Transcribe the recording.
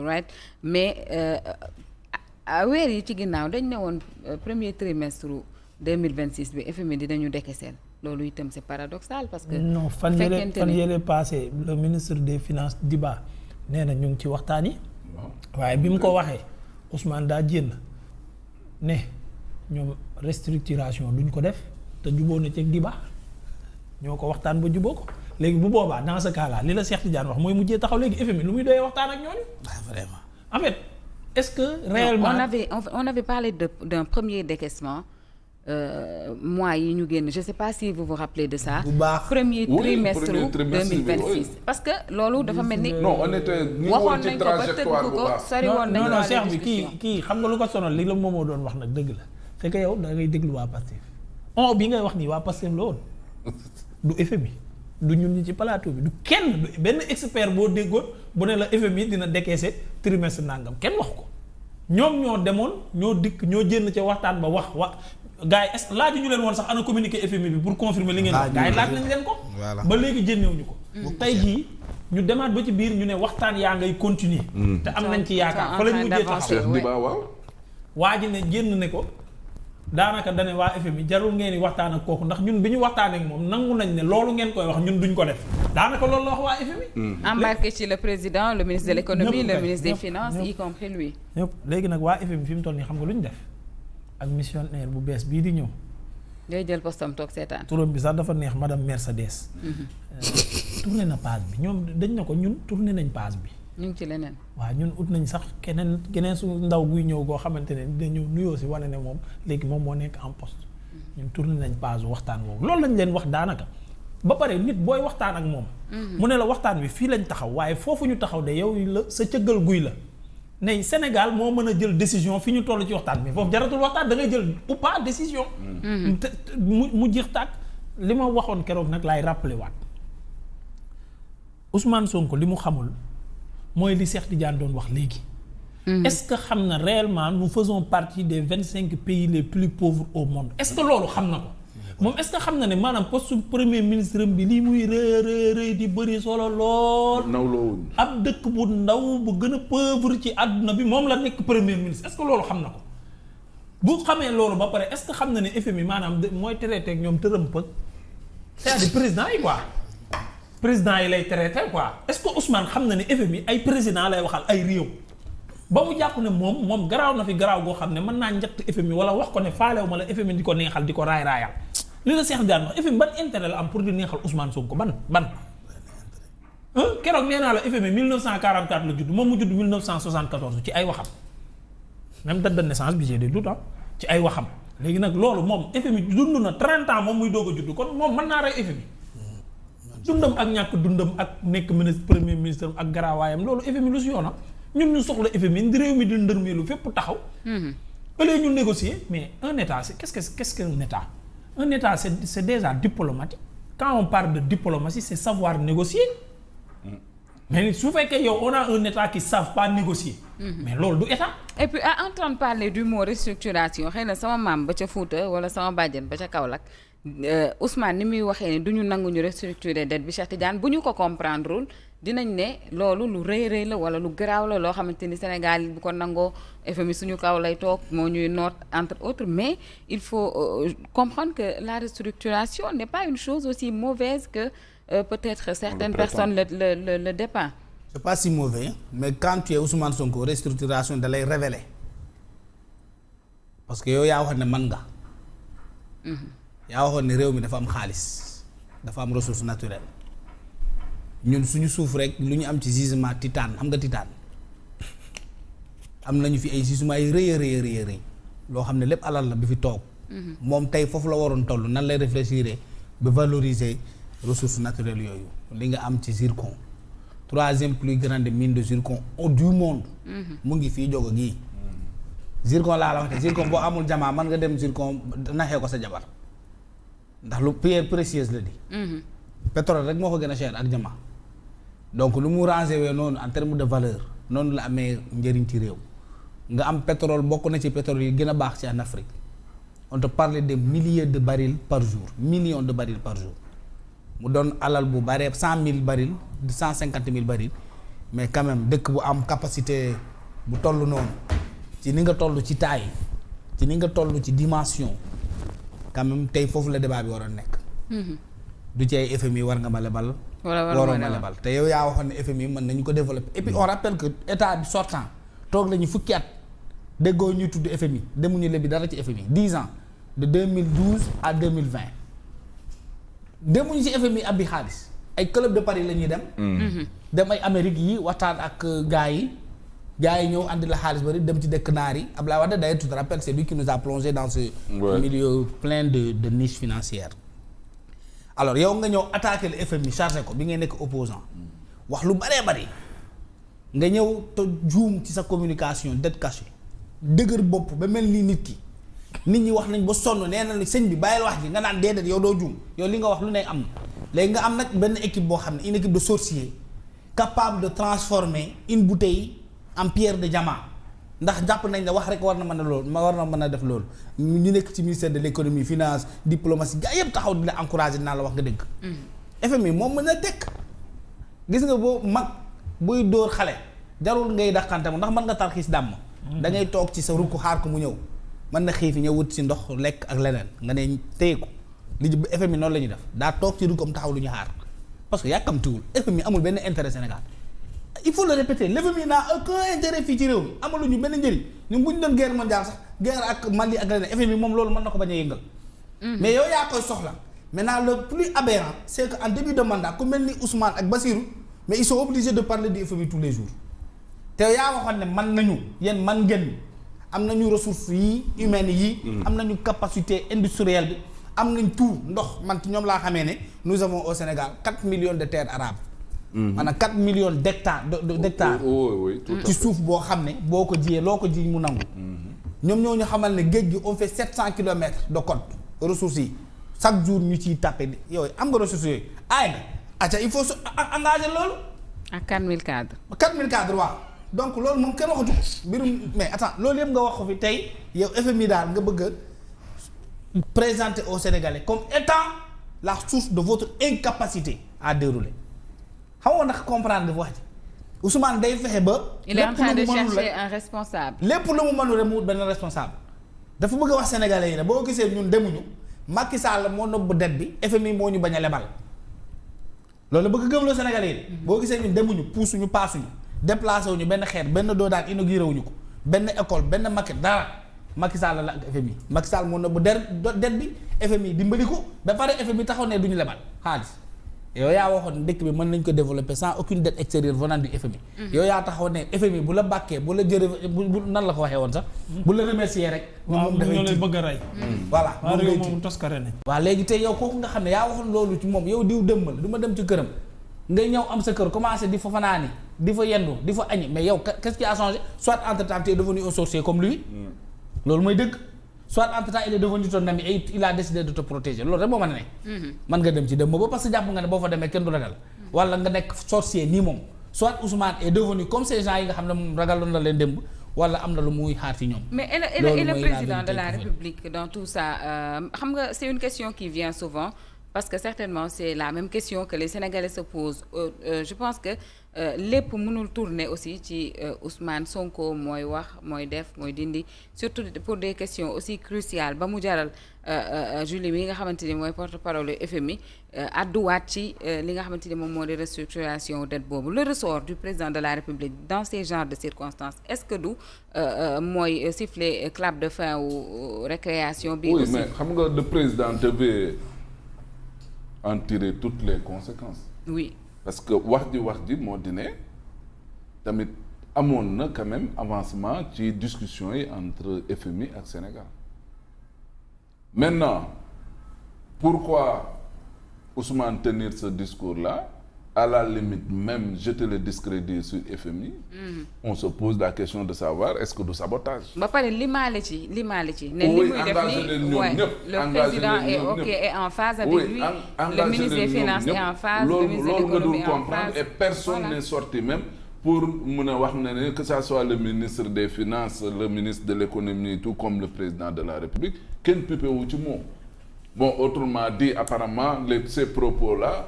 right mais weer yi ci ginnaaw dañ ne woon premier trimestre 2026 bi FMI dinañu décaisser loolu itam c'est paradoxal parce que. non fan yële passé le ministre des finances Diba nee na ñu ngi ci waxtaan yi. waaye bi mu ko waxee Ousmane daa jénn ne ñoom restructuration duñ ko def te juboo na ci Diba ñoo ko waxtaan ba juboo ko léegi bu boobaa dans ce cas là li la Cheikh Tidiane wax mooy mujjee taxaw léegi FMI lu muy doyee waxtaan ak ñooñu. vraiment. En fait est-ce que réellement on avait parlé d'un premier décaissement. Mois yi ñu génn je sais pas si vous vous rappelez de ça. bu baax premier trimestre 2026 parce que loolu dafa mel ni. non on était ñu ngi waxoon woon ci nañ ko ba tënk trajectoire bu ko baax. sori woon nañ ko non Cheikh bi kii xam nga lu ko sonal li la moomoo doon wax nag dëgg la c'est que yow da ngay déglu waa Pastef on bi ngay wax nii waa Pastef la woon du FMI du ñun ñi ci plateau bi du kenn du benn expert boo déggoon bu ne la FMI dina décaisser trimestre nangam kenn wax ko ñoom ñoo demoon ñoo dikk ñoo jënd ca waxtaan ba wax gars yi est-ce laaju ñu leen woon sax ana communiqué FMI bi pour confirmer li ngeen wax gars yi laaj nañ leen ko ba léegi jénnewuñu ko tey jii ñu demaat ba ci biir ñu ne waxtaan yaa ngay continuer te am nañ ci yaakaar fa lañ mujjee taxaw waaw waa ji ne génn ne ko daanaka dane waa FMI jarul ngeen di waxtaan ak kooku ndax ñun bi ñu waxtaan ak moom nangu nañ ne loolu ngeen koy wax ñun duñ ko def daanaka loolu la wax waa FMI embarqué ci le président le ministre de l'économie le ministre des finances y compris lui ñëpp léegi nag waa FMI fi mu toll nii xam nga lu ñu def ak missionnaire bu bees bii di ñëw. day jël postam toog seetaan. turam bi sax dafa neex madame Mercedes. tourné na page bi ñoom dañ na ko ñun tourné nañ page bi. ñu ngi ci leneen. waaw ñun ut nañ sax keneen su ndaw guy ñëw goo xamante ne dañu nuyoo si wane ne moom léegi moom moo nekk en poste. ñun tourné nañ page waxtaan woowu loolu lañ leen wax daanaka. ba pare nit booy waxtaan ak moom. mu ne la waxtaan wi fii lañ taxaw waaye foofu ñu taxaw de yow la sa cëggal guy la. ne Sénégal moo mën a jël décision fi ñu toll ci waxtaan bi foofu jaratul waxtaan da ngay jël ou pas décision. mu jeex tàkk li ma waxoon keroog nag laay rappelé waat Ousmane Sonko li mu xamul mooy li Cheikh Tidiane doon wax léegi. est-ce que xam na réellement nous faisons partie des 25 pays les plus pauvres au monde est-ce que loolu xam na ko. moom est-ce que xam na ne maanaam poste premier ministre bi lii muy rëy di bëri solo lool. ab dëkk bu ndaw bu gën a pauvre ci àdduna bi moom la nekk premier ministre est-ce que loolu xam na ko. bu xamee loolu ba pare est-ce que xam na ne FMI maanaam mooy traité ak ñoom tërëm pëg c'est-à-dire président yi quoi. président yi lay traité quoi est-ce que Ousmane xam na ne FMI ay président lay waxal ay réew. ba mu jàpp ne moom garaaw na fi garaaw goo xam ne mën naa njëkk FMI wala wax ko ne faalew ma la FMI di ko neexal di ko raay-raayal. li la Cheikh Diagne wax FMI ban intérêt la am pour di neexal Ousmane Sonko ban keroog nee naa la FMI 1944 la judd moom mu judd 1974 ci ay waxam même date de naissance bi j'ai des doutes ci ay waxam léegi nag loolu moom FMI dund na 30 ans moom muy doog a judd kon moom mën naa rey FMI dundam ak ñàkk dundam ak nekk ministre premier ministre ak garaawaayam loolu FMI lu si yoonam ñun ñu soxla FMI ndi réew mi di ndërmeelu fépp taxaw ëllëg ñu négocier mais un état c'est qu'est-ce qu'un état. Un État, c'est déjà diplomatique. Quand on parle de diplomatie, c'est savoir négocier. Mais su fekkee yow on a un État qui ne savent pas négocier. mais loolu du État. et puis à entendre parler du mot restructuration xëy na sama maam ba ca Fouta wala sama bàjjen ba ca Kaolack Ousmane ni muy waxee ne du ñu nangu ñu restructurer dette bi Cheikh Tidiane bu ñu ko comprendrewul dinañ ne loolu lu rëy la wala lu garaaw la loo xamante ni Sénégal bu ko nangoo FMI suñu kaw lay toog moo ñuy noot entre autres mais il faut comprendre que la restructuration n'est pas une chose aussi mauvaise que peut-être certaines personnes le dépendent. C'est pas si mauvais mais quand tu es Ousmane Sonko restructuration da lay révéler parce que yow yaa waxoon ne man nga. yaa waxoon ne réew mi dafa am xaalis dafa am ressource naturelle ñun suñu suuf rek lu ñu am ci gisement titane xam nga titane am nañu fi ay gisement yu rëy loo xam ne lépp alal la bi fi toog. moom tey foofu la waroon toll nan lay réfléchir ba valoriser ressources naturelles yooyu li nga am ci zircon 3e plus grande mine de zircon du monde. mu ngi fii jóg gii. zircon laa la wax te zircon boo amul jamaa mën nga dem zircon naxee ko sa jabar ndax lu pierre précieuse la di. pétrole rek moo ko gën a cher ak jamaa donc lu mu rangé wee noonu en terme de valeur noonu la amee njëriñ ci réew nga am pétrole bokk na ci pétrole yi gën a baax ci en Afrique on te parle de milliers de barils par jour millions de barils par jour mu doon alal bu bare 100 000 barils 150 000 barils mais quand même dëkk bu am capacité bu toll noonu ci ni nga toll ci taille ci ni nga toll ci dimension quand même tey foofu la débat bi waroon nekk. du ci ay FMI war nga ma lebal. waroo ma lebal te yow yaa waxoon ne FMI mën nañu ko développer. et puis on rappelle que état bi sortant toog lañu fukki at déggoo ñuy tudd FMI demuñu lebi dara ci FMI 10 ans de 2012 à 2020 demuñu ci FMI abbi xaalis ay club de Paris la ñuy dem. dem ay Amérique yi waxtaan ak gars yi ñëw andi la xaalis bari dem ci dëkk naar yi Abdoulaye Wade d'ailleurs tu te rappelles c'est lui qui nous a plongé dans ce milieu plein de niches financières. alors yow nga ñëw attaquer le FMI chargé ko bi ngay nekk opposant wax lu bëree bëri nga ñëw te juum ci sa communication dette cachée dëgër bopp ba mel ni nit ki nit ñi wax nañ ba sonn nee na sëñ bi bàyyil wax ji nga naan déedéet yow doo juum yow li nga wax lu ne am na léegi nga am nag benn équipe boo xam ne une équipe de sorciers capable de transformer une bouteille en pierre de diamant ndax jàpp nañ ne wax rek war na mën a loolu war na mën a def loolu ñu nekk ci ministère de l'économie finance diplomatie gaa yëpp taxaw di la encourager dinaa la wax nga dëgg. FMI moom mën na tekk gis nga boo mag buy dóor xale jarul ngay daqante mu ndax mën nga tarxiis dàmm. da ngay toog ci sa rukk xaar ko mu ñëw mën na xiif ñëw wut si ndox lekk ak leneen nga ne téye ko li FMI noonu la ñuy def daa toog ci rukkam taxaw lu ñu xaar parce que yàkkamtiwul FMI amul benn intérêt Sénégal. il faut le répéter l'FMI n'a aucun intérêt fii ci réew mi amaluñu benn njëriñ ñun bu ñu doon guerre mondiale sax guerre ak Mali ak leneen FMI moom loolu mën na ko bañ a yëngal. mais yow yaa koy soxla maintenant le plus aberrant c'est que en début de mandat ku mel ni Ousmane ak Bassirou mais ils sont obligés de parler du FMI tous les jours te yaa waxoon ne man nañu yéen man ngeen am nañu ressources yi humaines yi. am nañu capacité industrielle bi am nañ tout ndox man ci ñoom laa xamee ne nous avons au Sénégal 4 millions de terres arables. maanaam 4 millions d'hectares d'hectares ci suuf boo xam ne boo ko jiyee loo ko ji mu nangu. ñoom ñoo ñu xamal ne géej gi on fait 700 kilomètres de côte ressources yi chaque jour ñu ciy tapé yooyu am nga ressources yooyu aay nga acca il faut engager loolu. ak 4000 cadres. 4000 cadres waaw donc loolu moom kenn waxatu ko mbirum mais attends loolu yëpp nga wax ko fi tey yow FMI daal nga bëgg a présenter aux Sénégalais comme étant la source de votre incapacité à dérouler. xam nga ndax comprendre dafa wax ji Ousmane day fexe ba. il est en train de chercher un responsable. lépp lu mu mënul rek mu wut benn responsable dafa bëgg a wax sénégalais yi ne boo gisee ñun demuñu Macky Sall moo nëbb dette bi FMI moo ñu bañ a lebal loolu bëgg gëmloo sénégalais yi boo gisee ñun demuñu puusuñu paasuñu déplacé wuñu benn xeet benn doo daan inauguré wuñu ko benn école benn maquette dara Macky Sall la ak FMI Macky Sall moo nëbb dette bi FMI dimbali ko ba pare FMI taxaw ne duñu lebal xaalis. yow yaa waxoon dëkk bi mën nañ ko développer sans aucune dette extérieure venant du FMI. yow yaa taxaw ne FMI bu la bàkkee bu la jërë bu nan la ko waxee woon sax. bu la remercier rek. waaw ñoo lay bëgg a rey. voilà moom ngay moom toskare ne. waaw léegi tey yow kooku nga xam ne yaa waxoon loolu ci moom yow diw dëmmal du ma dem ci këram ngay ñëw am sa kër commencé di fa fanaani di fa yendu di fa añi mais yow qu'est-ce qui a changé soit entre-temps tu es devenu un sorcier comme lui. loolu mooy dëgg. soit entre-temps il est devenu ton ami et il a décidé de te protéger loolu rek moo mën a ne. mën nga dem ci dem ba parce que jàpp nga ne boo fa demee kenn du la dal. wala nga nekk sorcier nii moom soit Ousmane est devenu comme ces gens yi nga xam ne moom ragaloon na leen démb wala am na lu muy xaar ci ñoom. mais et le président de la République dans tout ça xam nga c'est une question qui vient souvent parce que certainement c'est la même question que les Sénégalais se posent je pense que lépp mënul tourner aussi ci Ousmane Sonko mooy wax mooy def mooy dindi surtout pour des questions aussi cruciales ba mu jaral Julie mi nga xamante ni mooy porte-parole FMI adduwaat ci li nga xamante ni moom moo di restructuration dette boobu le ressort du président de la République dans ces genres de circonstances est-ce que du mooy siffler clap de fin ou récréation bi oui aussi. mais xam nga le président devait en tirer toutes les conséquences. oui. parce que wax ji moo di ne tamit amoon na quand même avancement ci discussion yi entre FMI ak Sénégal maintenant pourquoi Ousmane tenir ce discours-là à la limite même jeter le discrédit sur FMI. On se pose la question de savoir est-ce que du sabotage. ba pare limaale ci ne li muy def nii le président est ok est en phase avec lui le ministre des finances est en phase le ministre de l'économie est en phase et personne n'est sorti même pour mun a wax ne que ça soit le ministre des finances le ministre de l'économie tout comme le président de la République kenn pipé wu ci moom bon autrement dit apparemment ces propos-là